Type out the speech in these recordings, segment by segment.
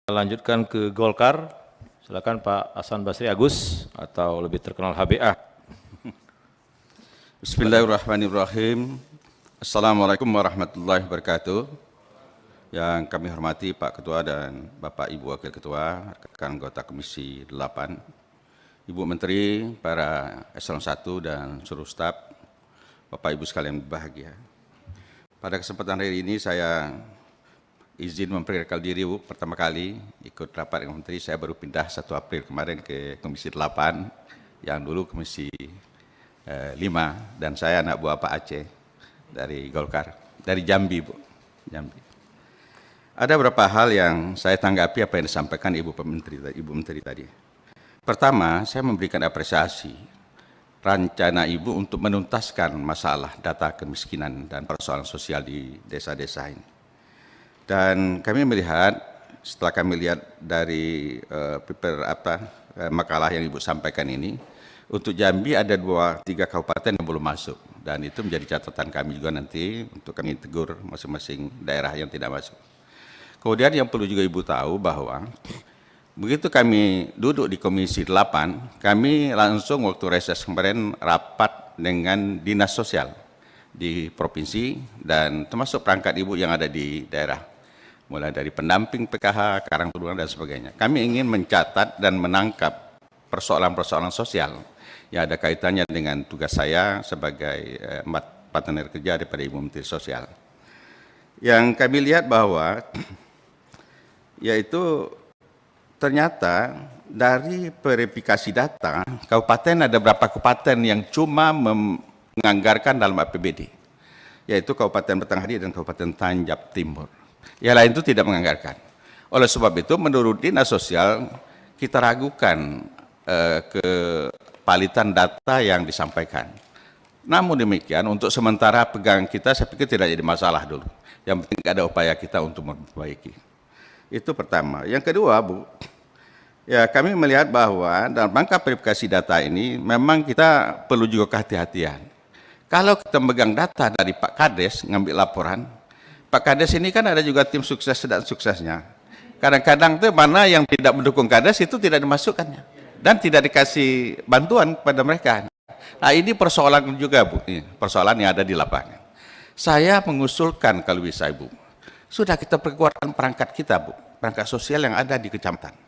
Lanjutkan ke Golkar, silakan Pak Hasan Basri Agus atau lebih terkenal HBA. Bismillahirrahmanirrahim. Assalamualaikum warahmatullahi wabarakatuh. Yang kami hormati Pak Ketua dan Bapak Ibu Wakil Ketua, rekan anggota Komisi 8, Ibu Menteri, para Eselon 1 dan seluruh staf, Bapak Ibu sekalian berbahagia. Pada kesempatan hari ini saya izin memperkenalkan diri, Bu. Pertama kali ikut rapat dengan Menteri, saya baru pindah 1 April kemarin ke Komisi 8, yang dulu Komisi 5, dan saya anak buah Pak Aceh dari Golkar, dari Jambi, Bu. Jambi. Ada beberapa hal yang saya tanggapi apa yang disampaikan Ibu Menteri tadi. Pertama, saya memberikan apresiasi rencana Ibu untuk menuntaskan masalah data kemiskinan dan persoalan sosial di desa-desa ini. Dan kami melihat, setelah kami lihat dari makalah yang Ibu sampaikan ini, untuk Jambi ada 3 kabupaten yang belum masuk. Dan itu menjadi catatan kami juga nanti untuk kami tegur masing-masing daerah yang tidak masuk. Kemudian yang perlu juga Ibu tahu bahwa begitu kami duduk di Komisi 8, kami langsung waktu reses kemarin rapat dengan Dinas Sosial di Provinsi dan termasuk perangkat Ibu yang ada di daerah. Mulai dari pendamping PKH, karang taruna dan sebagainya. Kami ingin mencatat dan menangkap persoalan-persoalan sosial yang ada kaitannya dengan tugas saya sebagai partner kerja daripada Ibu Menteri Sosial. Yang kami lihat bahwa yaitu ternyata dari verifikasi data, kabupaten ada berapa kabupaten yang cuma menganggarkan dalam APBD, yaitu Kabupaten Batanghari dan Kabupaten Tanjab Timur. Yang lain itu tidak menganggarkan. Oleh sebab itu, menurut Dinas Sosial, kita ragukan kevalitan data yang disampaikan. Namun demikian, untuk sementara pegang kita, saya pikir tidak jadi masalah dulu. Yang penting ada upaya kita untuk memperbaiki. Itu pertama. Yang kedua, Bu, ya kami melihat bahwa dalam rangka verifikasi data ini, memang kita perlu juga kehati-hatian. Kalau kita memegang data dari Pak Kades, ngambil laporan, Pak Kades ini kan ada juga tim sukses dan suksesnya. Kadang-kadang itu mana yang tidak mendukung Kades itu tidak dimasukkannya. Dan tidak dikasih bantuan kepada mereka. Nah ini persoalan juga, Bu. Persoalan yang ada di lapangan. Saya mengusulkan kalau bisa, Ibu. Sudah kita perkuatkan perangkat kita, Bu. Perangkat sosial yang ada di kecamatan.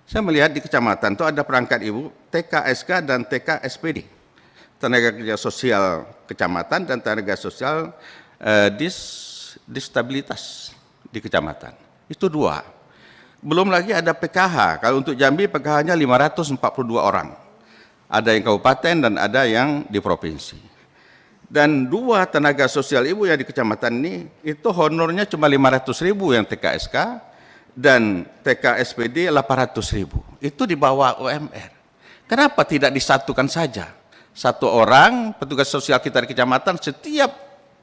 Saya melihat di kecamatan itu ada perangkat Ibu, TKSK dan TKSPD. Tenaga kerja sosial kecamatan dan tenaga sosial disabilitas di kecamatan. Itu 2. Belum lagi ada PKH. Kalau untuk Jambi PKH-nya 542 orang. Ada yang kabupaten dan ada yang di provinsi. Dan 2 tenaga sosial Ibu yang di kecamatan ini, itu honornya cuma 500.000 yang TKSK dan TKSPD 800.000. Itu di bawah UMR. Kenapa tidak disatukan saja? 1 orang petugas sosial kita di kecamatan, setiap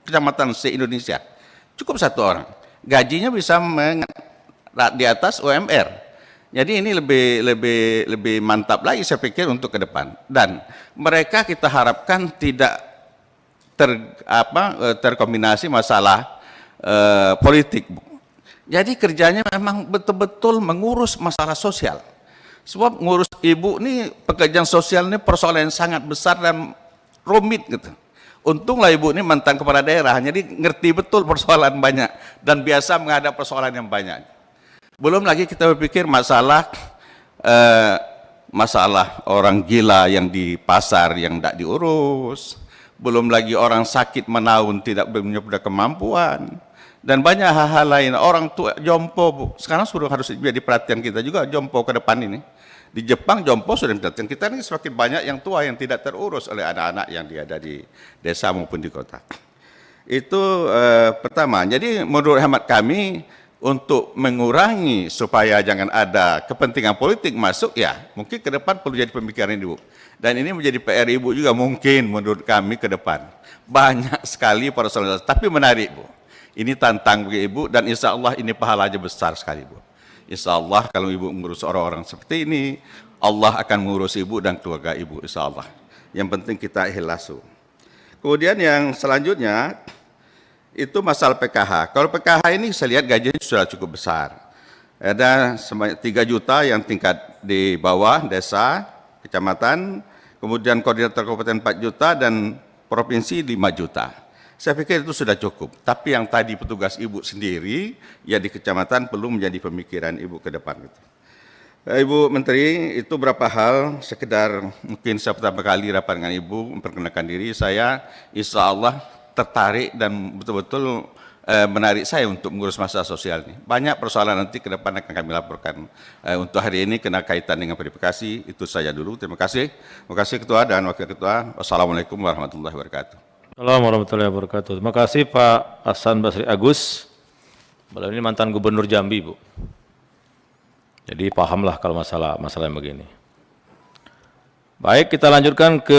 kecamatan se-Indonesia. Cukup 1 orang. Gajinya bisa di atas UMR. Jadi ini lebih mantap lagi saya pikir untuk ke depan. Dan mereka kita harapkan tidak terkombinasi masalah politik. Jadi kerjanya memang betul-betul mengurus masalah sosial. Sebab ngurus Ibu ini pekerjaan sosial ini persoalan yang sangat besar dan rumit gitu. Untunglah Ibu ini mantan kepala daerah, jadi ngerti betul persoalan banyak dan biasa menghadapi persoalan yang banyak. Belum lagi kita berpikir masalah orang gila yang di pasar yang tidak diurus, belum lagi orang sakit menaun tidak punya kemampuan, dan banyak hal-hal lain. Orang tua jompo, Bu. Sekarang sudah harus jadi perhatian kita juga jompo ke depan ini. Di Jepang jompo sudah perhatian kita ini semakin banyak yang tua yang tidak terurus oleh anak-anak yang ada di desa maupun di kota. Itu pertama. Jadi menurut hemat kami untuk mengurangi supaya jangan ada kepentingan politik masuk, ya mungkin ke depan perlu jadi pemikiran Ibu. Dan ini menjadi PR Ibu juga mungkin menurut kami ke depan. Banyak sekali persoalan, tapi menarik, Bu. Ini tantang bagi Ibu dan insya Allah ini pahalanya besar sekali, Bu. Insya Allah kalau Ibu mengurus orang-orang seperti ini, Allah akan mengurus Ibu dan keluarga Ibu, insya Allah. Yang penting kita ikhlas. Kemudian yang selanjutnya, itu masalah PKH. Kalau PKH ini saya lihat gajinya sudah cukup besar. Ada sebanyak 3 juta yang tingkat di bawah, desa, kecamatan, kemudian koordinator kabupaten 4 juta, dan provinsi 5 juta. Saya pikir itu sudah cukup. Tapi yang tadi petugas Ibu sendiri, ya di kecamatan perlu menjadi pemikiran Ibu ke depan. Gitu. Ibu Menteri, itu berapa hal, sekedar mungkin saya pertama kali rapat dengan Ibu, memperkenalkan diri, saya insya Allah tertarik dan betul-betul menarik saya untuk mengurus masalah sosial ini. Banyak persoalan nanti ke depan akan kami laporkan. Untuk hari ini kena kaitan dengan verifikasi, itu saja dulu. Terima kasih. Terima kasih Ketua dan Wakil Ketua. Wassalamualaikum warahmatullahi wabarakatuh. Assalamualaikum warahmatullahi wabarakatuh. Terima kasih Pak Hasan Basri Agus. Beliau ini mantan Gubernur Jambi, Bu. Jadi pahamlah kalau masalah yang begini. Baik, kita lanjutkan ke